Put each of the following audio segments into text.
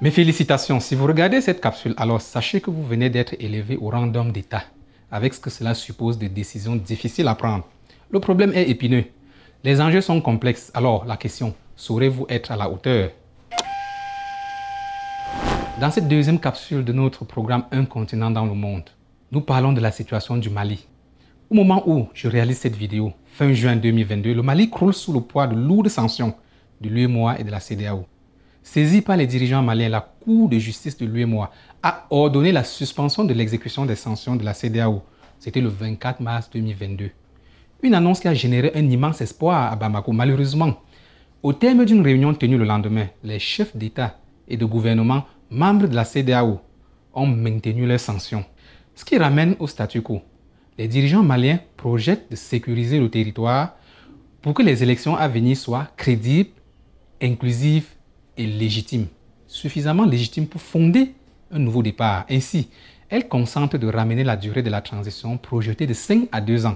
Mes félicitations, si vous regardez cette capsule, alors sachez que vous venez d'être élevé au rang d'homme d'État, avec ce que cela suppose de décisions difficiles à prendre. Le problème est épineux. Les enjeux sont complexes, alors la question, saurez-vous être à la hauteur? Dans cette deuxième capsule de notre programme Un continent dans le monde, nous parlons de la situation du Mali. Au moment où je réalise cette vidéo, fin juin 2022, le Mali croule sous le poids de lourdes sanctions de l'UEMOA et de la CEDEAO. Saisie par les dirigeants maliens, la Cour de justice de l'UEMOA a ordonné la suspension de l'exécution des sanctions de la CEDEAO. C'était le 24 mars 2022. Une annonce qui a généré un immense espoir à Bamako. Malheureusement, au terme d'une réunion tenue le lendemain, les chefs d'État et de gouvernement membres de la CEDEAO ont maintenu leurs sanctions. Ce qui ramène au statu quo. Les dirigeants maliens projettent de sécuriser le territoire pour que les élections à venir soient crédibles, inclusives et légitimes. Suffisamment légitimes pour fonder un nouveau départ. Ainsi, elles consentent de ramener la durée de la transition projetée de 5 à 2 ans.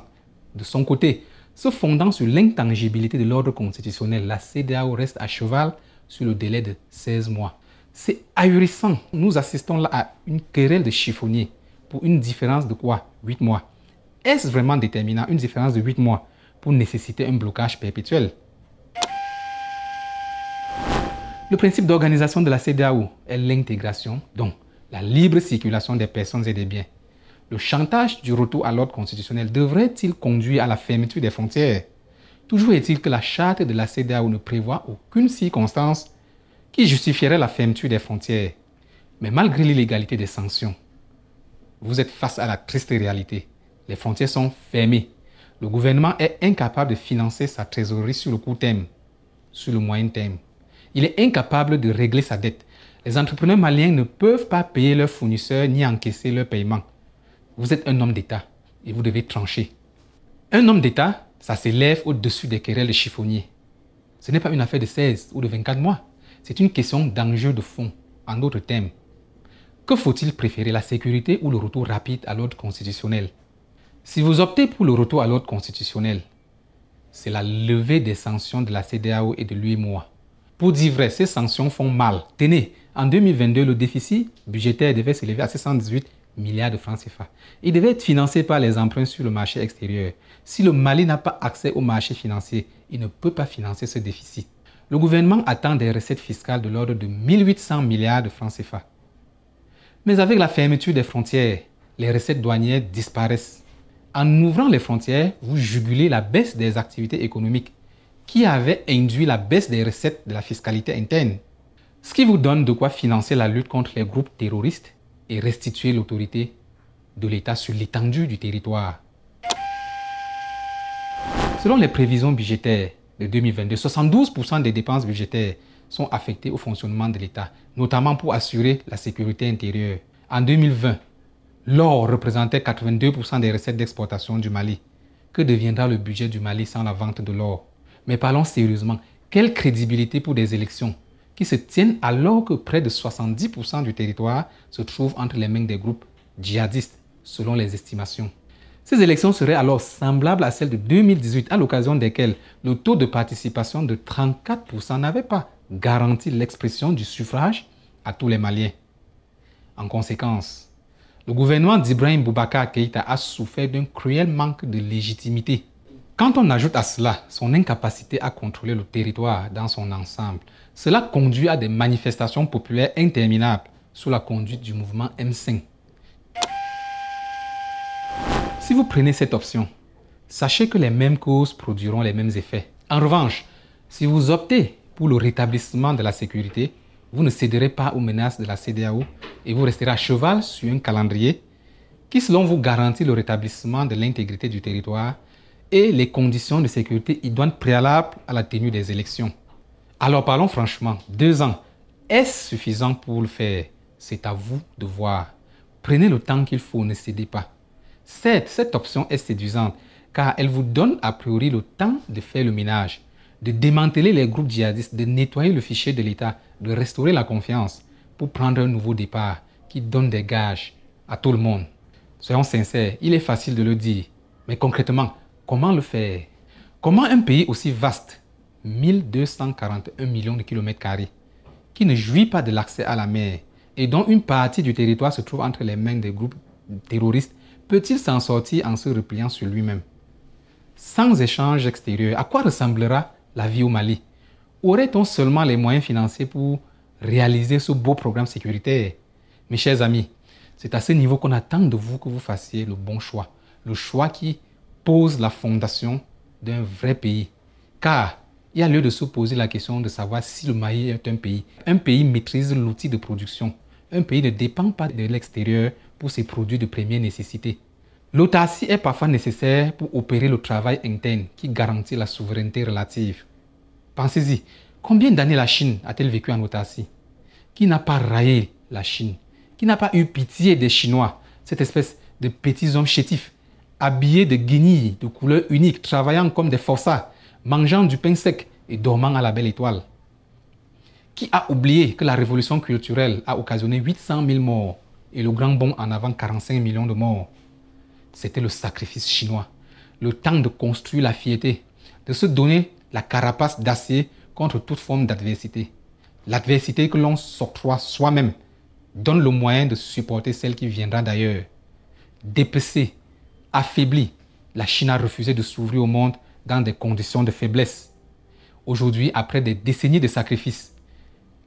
De son côté, se fondant sur l'intangibilité de l'ordre constitutionnel, la CEDEAO reste à cheval sur le délai de 16 mois. C'est ahurissant. Nous assistons là à une querelle de chiffonnier pour une différence de quoi? 8 mois. Est-ce vraiment déterminant, une différence de 8 mois, pour nécessiter un blocage perpétuel? Le principe d'organisation de la CEDEAO est l'intégration, donc la libre circulation des personnes et des biens. Le chantage du retour à l'ordre constitutionnel devrait-il conduire à la fermeture des frontières? Toujours est-il que la charte de la CEDEAO ne prévoit aucune circonstance qui justifierait la fermeture des frontières. Mais malgré l'illégalité des sanctions, vous êtes face à la triste réalité. Les frontières sont fermées. Le gouvernement est incapable de financer sa trésorerie sur le court terme, sur le moyen terme. Il est incapable de régler sa dette. Les entrepreneurs maliens ne peuvent pas payer leurs fournisseurs ni encaisser leurs paiements. Vous êtes un homme d'État et vous devez trancher. Un homme d'État, ça s'élève au-dessus des querelles de chiffonniers. Ce n'est pas une affaire de 16 ou de 24 mois. C'est une question d'enjeu de fond, en d'autres termes. Que faut-il préférer, la sécurité ou le retour rapide à l'ordre constitutionnel? Si vous optez pour le retour à l'ordre constitutionnel, c'est la levée des sanctions de la CEDEAO et de l'UEMOA. Pour dire vrai, ces sanctions font mal. Tenez, en 2022, le déficit budgétaire devait s'élever à 618 milliards de francs CFA. Il devait être financé par les emprunts sur le marché extérieur. Si le Mali n'a pas accès au marché financier, il ne peut pas financer ce déficit. Le gouvernement attend des recettes fiscales de l'ordre de 1800 milliards de francs CFA. Mais avec la fermeture des frontières, les recettes douanières disparaissent. En ouvrant les frontières, vous jugulez la baisse des activités économiques qui avait induit la baisse des recettes de la fiscalité interne. Ce qui vous donne de quoi financer la lutte contre les groupes terroristes et restituer l'autorité de l'État sur l'étendue du territoire. Selon les prévisions budgétaires de 2022, 72% des dépenses budgétaires sont affectées au fonctionnement de l'État, notamment pour assurer la sécurité intérieure. En 2020, l'or représentait 82% des recettes d'exportation du Mali. Que deviendra le budget du Mali sans la vente de l'or? Mais parlons sérieusement, quelle crédibilité pour des élections qui se tiennent alors que près de 70% du territoire se trouve entre les mains des groupes djihadistes, selon les estimations. Ces élections seraient alors semblables à celles de 2018, à l'occasion desquelles le taux de participation de 34% n'avait pas garanti l'expression du suffrage à tous les Maliens. En conséquence, le gouvernement d'Ibrahim Boubacar Keïta a souffert d'un cruel manque de légitimité. Quand on ajoute à cela son incapacité à contrôler le territoire dans son ensemble, cela conduit à des manifestations populaires interminables sous la conduite du mouvement M5. Si vous prenez cette option, sachez que les mêmes causes produiront les mêmes effets. En revanche, si vous optez pour le rétablissement de la sécurité, vous ne céderez pas aux menaces de la CEDEAO et vous resterez à cheval sur un calendrier qui, selon vous, garantit le rétablissement de l'intégrité du territoire et les conditions de sécurité idoines préalables à la tenue des élections. Alors parlons franchement, 2 ans, est-ce suffisant pour le faire? C'est à vous de voir. Prenez le temps qu'il faut, ne cédez pas. Certes, cette option est séduisante car elle vous donne a priori le temps de faire le ménage, de démanteler les groupes djihadistes, de nettoyer le fichier de l'État, de restaurer la confiance pour prendre un nouveau départ qui donne des gages à tout le monde. Soyons sincères, il est facile de le dire, mais concrètement, comment le faire? Comment un pays aussi vaste, 1241 millions de kilomètres carrés, qui ne jouit pas de l'accès à la mer et dont une partie du territoire se trouve entre les mains des groupes terroristes, peut-il s'en sortir en se repliant sur lui-même? Sans échange extérieur, à quoi ressemblera la vie au Mali? Aurait-on seulement les moyens financiers pour réaliser ce beau programme sécuritaire? Mes chers amis, c'est à ce niveau qu'on attend de vous que vous fassiez le bon choix. Le choix qui pose la fondation d'un vrai pays. Car il y a lieu de se poser la question de savoir si le Mali est un pays. Un pays maîtrise l'outil de production. Un pays ne dépend pas de l'extérieur pour ses produits de première nécessité. L'autarcie est parfois nécessaire pour opérer le travail interne qui garantit la souveraineté relative. Pensez-y, combien d'années la Chine a-t-elle vécu en autarcie? Qui n'a pas raillé la Chine? Qui n'a pas eu pitié des Chinois, cette espèce de petits hommes chétifs, habillés de guenilles de couleur unique, travaillant comme des forçats, mangeant du pain sec et dormant à la belle étoile? Qui a oublié que la révolution culturelle a occasionné 800 000 morts et le grand bond en avant 45 millions de morts? C'était le sacrifice chinois, le temps de construire la fierté, de se donner la carapace d'acier contre toute forme d'adversité. L'adversité que l'on s'octroie soi-même donne le moyen de supporter celle qui viendra d'ailleurs. Dépecée, affaiblie, la Chine a refusé de s'ouvrir au monde dans des conditions de faiblesse. Aujourd'hui, après des décennies de sacrifices,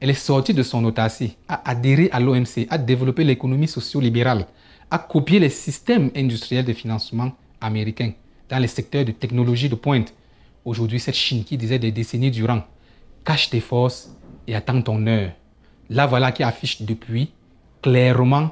elle est sortie de son autarcie, a adhéré à l'OMC, a développé l'économie socio-libérale, a copié les systèmes industriels de financement américains dans les secteurs de technologie de pointe. Aujourd'hui, cette Chine qui disait des décennies durant « cache tes forces et attends ton heure ». La voilà qui affiche depuis clairement,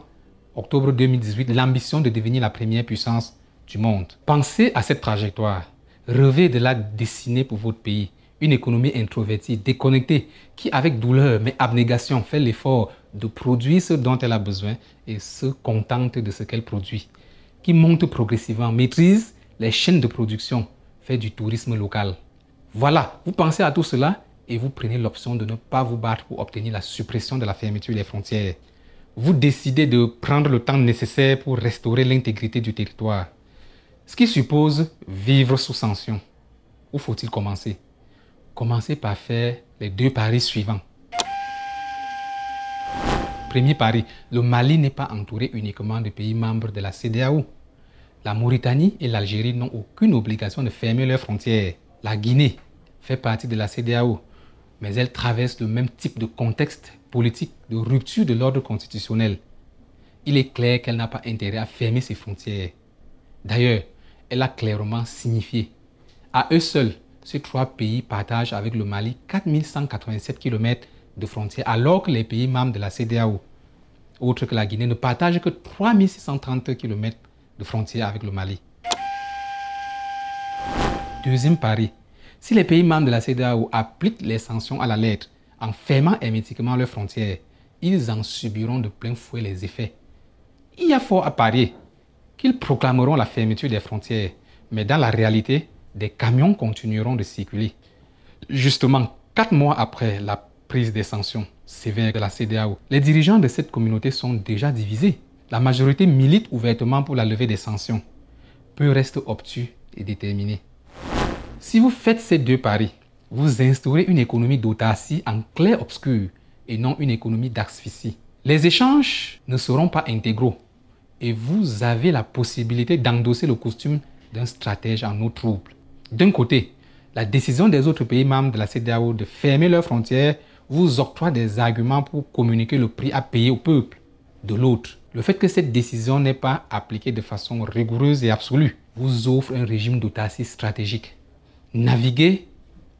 octobre 2018, l'ambition de devenir la première puissance du monde. Pensez à cette trajectoire. Rêvez de la dessiner pour votre pays. Une économie introvertie, déconnectée, qui avec douleur mais abnégation fait l'effort de produire ce dont elle a besoin et se contente de ce qu'elle produit. Qui monte progressivement, maîtrise les chaînes de production, fait du tourisme local. Voilà, vous pensez à tout cela et vous prenez l'option de ne pas vous battre pour obtenir la suppression de la fermeture des frontières. Vous décidez de prendre le temps nécessaire pour restaurer l'intégrité du territoire. Ce qui suppose vivre sous sanction. Où faut-il commencer? Commencez par faire les 2 paris suivants. Premier pari, le Mali n'est pas entouré uniquement de pays membres de la CEDEAO. La Mauritanie et l'Algérie n'ont aucune obligation de fermer leurs frontières. La Guinée fait partie de la CEDEAO, mais elle traverse le même type de contexte politique de rupture de l'ordre constitutionnel. Il est clair qu'elle n'a pas intérêt à fermer ses frontières. D'ailleurs, elle a clairement signifié. À eux seuls, ces 3 pays partagent avec le Mali 4187 km de frontières, alors que les pays membres de la CEDEAO, autres que la Guinée, ne partagent que 3630 km de frontières avec le Mali. Deuxième pari, si les pays membres de la CEDEAO appliquent les sanctions à la lettre en fermant hermétiquement leurs frontières, ils en subiront de plein fouet les effets. Il y a fort à parier qu'ils proclameront la fermeture des frontières, mais dans la réalité, des camions continueront de circuler. Justement, 4 mois après la prise des sanctions sévères de la CEDEAO, les dirigeants de cette communauté sont déjà divisés. La majorité milite ouvertement pour la levée des sanctions. Peu restent obtus et déterminés. Si vous faites ces 2 paris, vous instaurez une économie d'autarcie en clair-obscur et non une économie d'asphyxie. Les échanges ne seront pas intégraux et vous avez la possibilité d'endosser le costume d'un stratège en eau trouble. D'un côté, la décision des autres pays membres de la CEDEAO de fermer leurs frontières vous octroie des arguments pour communiquer le prix à payer au peuple. De l'autre, le fait que cette décision n'est pas appliquée de façon rigoureuse et absolue vous offre un régime d'autarcie stratégique. Naviguez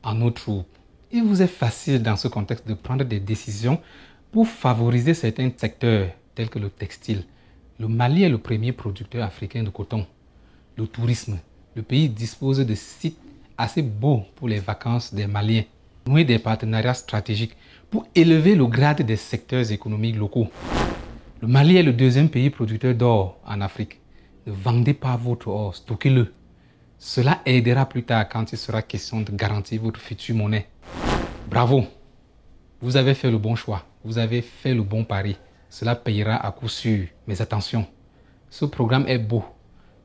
en eau trouble. Il vous est facile dans ce contexte de prendre des décisions pour favoriser certains secteurs tels que le textile. Le Mali est le premier producteur africain de coton. Le tourisme. Le pays dispose de sites assez beaux pour les vacances des Maliens. Nouer des partenariats stratégiques pour élever le grade des secteurs économiques locaux. Le Mali est le 2e pays producteur d'or en Afrique. Ne vendez pas votre or, stockez-le. Cela aidera plus tard quand il sera question de garantir votre future monnaie. Bravo! Vous avez fait le bon choix. Vous avez fait le bon pari. Cela payera à coup sûr. Mais attention, ce programme est beau,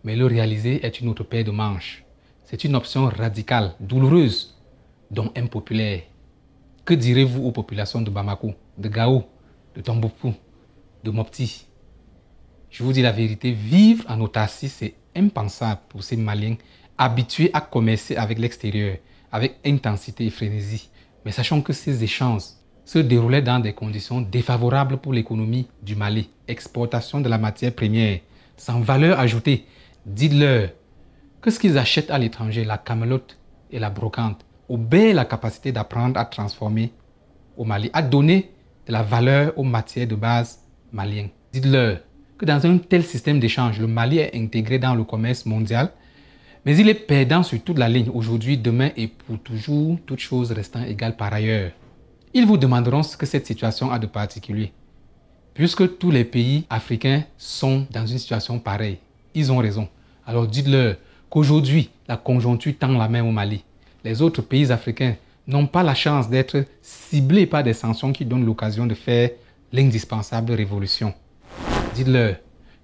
mais le réaliser est une autre paire de manches. C'est une option radicale, douloureuse, donc impopulaire. Que direz-vous aux populations de Bamako, de Gao, de Tombouctou, de Mopti? Je vous dis la vérité, vivre en autarcie, c'est impensable pour ces Maliens habitués à commercer avec l'extérieur, avec intensité et frénésie. Mais sachant que ces échanges se déroulaient dans des conditions défavorables pour l'économie du Mali, exportation de la matière première, sans valeur ajoutée, dites-leur que ce qu'ils achètent à l'étranger, la camelote et la brocante, obéit la capacité d'apprendre à transformer au Mali, à donner de la valeur aux matières de base maliennes. Dites-leur que dans un tel système d'échange, le Mali est intégré dans le commerce mondial, mais il est perdant sur toute la ligne, aujourd'hui, demain et pour toujours, toutes choses restant égales par ailleurs. Ils vous demanderont ce que cette situation a de particulier. Puisque tous les pays africains sont dans une situation pareille, ils ont raison. Alors dites-leur qu'aujourd'hui, la conjoncture tend la main au Mali. Les autres pays africains n'ont pas la chance d'être ciblés par des sanctions qui donnent l'occasion de faire l'indispensable révolution. Dites-leur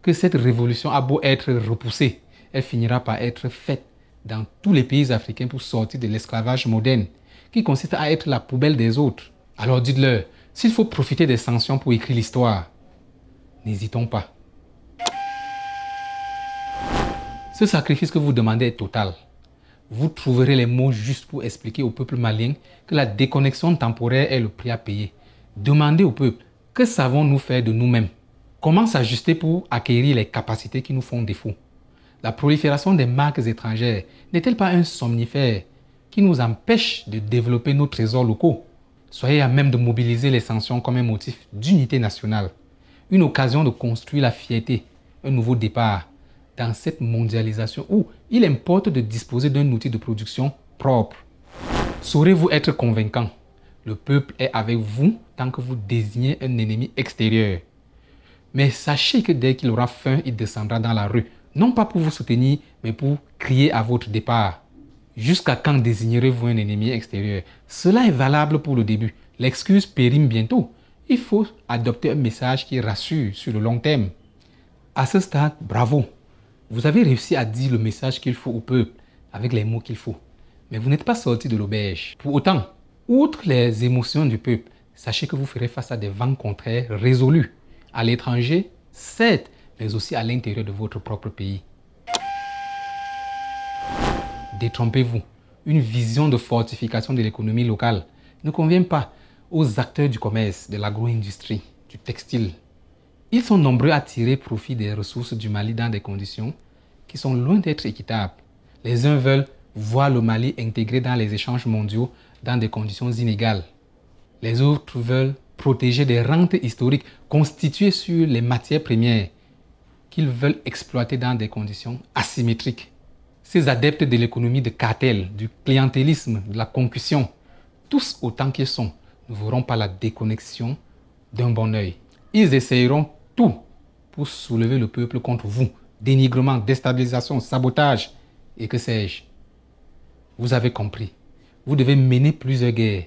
que cette révolution a beau être repoussée, elle finira par être faite dans tous les pays africains pour sortir de l'esclavage moderne, qui consiste à être la poubelle des autres. Alors dites-leur, s'il faut profiter des sanctions pour écrire l'histoire, n'hésitons pas. Ce sacrifice que vous demandez est total. Vous trouverez les mots justes pour expliquer au peuple malien que la déconnexion temporaire est le prix à payer. Demandez au peuple, que savons-nous faire de nous-mêmes? Comment s'ajuster pour acquérir les capacités qui nous font défaut? La prolifération des marques étrangères n'est-elle pas un somnifère qui nous empêche de développer nos trésors locaux? Soyez à même de mobiliser les sanctions comme un motif d'unité nationale, une occasion de construire la fierté, un nouveau départ dans cette mondialisation où il importe de disposer d'un outil de production propre. Saurez-vous être convaincant? Le peuple est avec vous tant que vous désignez un ennemi extérieur. Mais sachez que dès qu'il aura faim, il descendra dans la rue, non pas pour vous soutenir, mais pour crier à votre départ. Jusqu'à quand désignerez-vous un ennemi extérieur? Cela est valable pour le début. L'excuse périme bientôt. Il faut adopter un message qui rassure sur le long terme. À ce stade, bravo. Vous avez réussi à dire le message qu'il faut au peuple avec les mots qu'il faut. Mais vous n'êtes pas sorti de l'auberge. Pour autant, outre les émotions du peuple, sachez que vous ferez face à des vents contraires résolus. À l'étranger, certes, mais aussi à l'intérieur de votre propre pays. Détrompez-vous. Une vision de fortification de l'économie locale ne convient pas aux acteurs du commerce, de l'agro-industrie, du textile. Ils sont nombreux à tirer profit des ressources du Mali dans des conditions qui sont loin d'être équitables. Les uns veulent voir le Mali intégré dans les échanges mondiaux dans des conditions inégales. Les autres veulent protéger des rentes historiques constituées sur les matières premières qu'ils veulent exploiter dans des conditions asymétriques. Ces adeptes de l'économie de cartel, du clientélisme, de la concussion, tous autant qu'ils sont, ne verront pas la déconnexion d'un bon œil. Ils essayeront tout pour soulever le peuple contre vous. Dénigrement, déstabilisation, sabotage et que sais-je. Vous avez compris. Vous devez mener plusieurs guerres.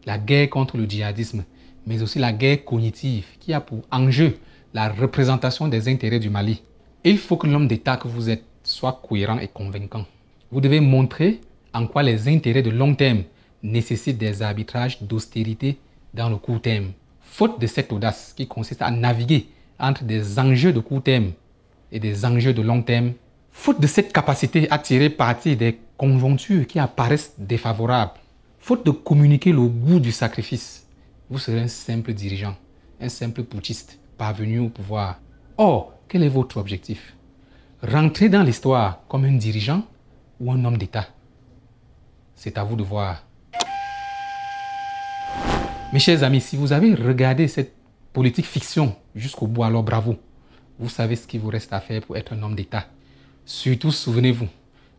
La guerre contre le djihadisme, mais aussi la guerre cognitive qui a pour enjeu la représentation des intérêts du Mali. Il faut que l'homme d'État que vous êtes soit cohérent et convaincant. Vous devez montrer en quoi les intérêts de long terme nécessitent des arbitrages d'austérité dans le court terme. Faute de cette audace qui consiste à naviguer entre des enjeux de court terme et des enjeux de long terme, faute de cette capacité à tirer parti des conjonctures qui apparaissent défavorables, faute de communiquer le goût du sacrifice, vous serez un simple dirigeant, un simple putschiste parvenu au pouvoir. Or, quel est votre objectif? Rentrer dans l'histoire comme un dirigeant ou un homme d'État? C'est à vous de voir. Mes chers amis, si vous avez regardé cette politique fiction jusqu'au bout, alors bravo. Vous savez ce qu'il vous reste à faire pour être un homme d'État. Surtout, souvenez-vous,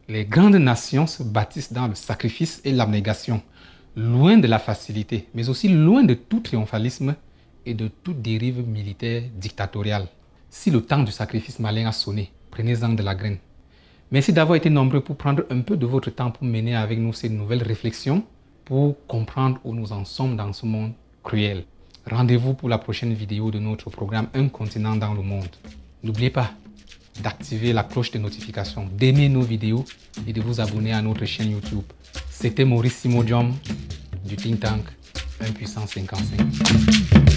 les grandes nations se bâtissent dans le sacrifice et l'abnégation, loin de la facilité, mais aussi loin de tout triomphalisme et de toute dérive militaire dictatoriale. Si le temps du sacrifice malien a sonné, prenez-en de la graine. Merci d'avoir été nombreux pour prendre un peu de votre temps pour mener avec nous ces nouvelles réflexions, pour comprendre où nous en sommes dans ce monde cruel. Rendez-vous pour la prochaine vidéo de notre programme Un continent dans le monde. N'oubliez pas d'activer la cloche de notification, d'aimer nos vidéos et de vous abonner à notre chaîne YouTube. C'était Maurice Simodium du Think Tank 1 puissance 55.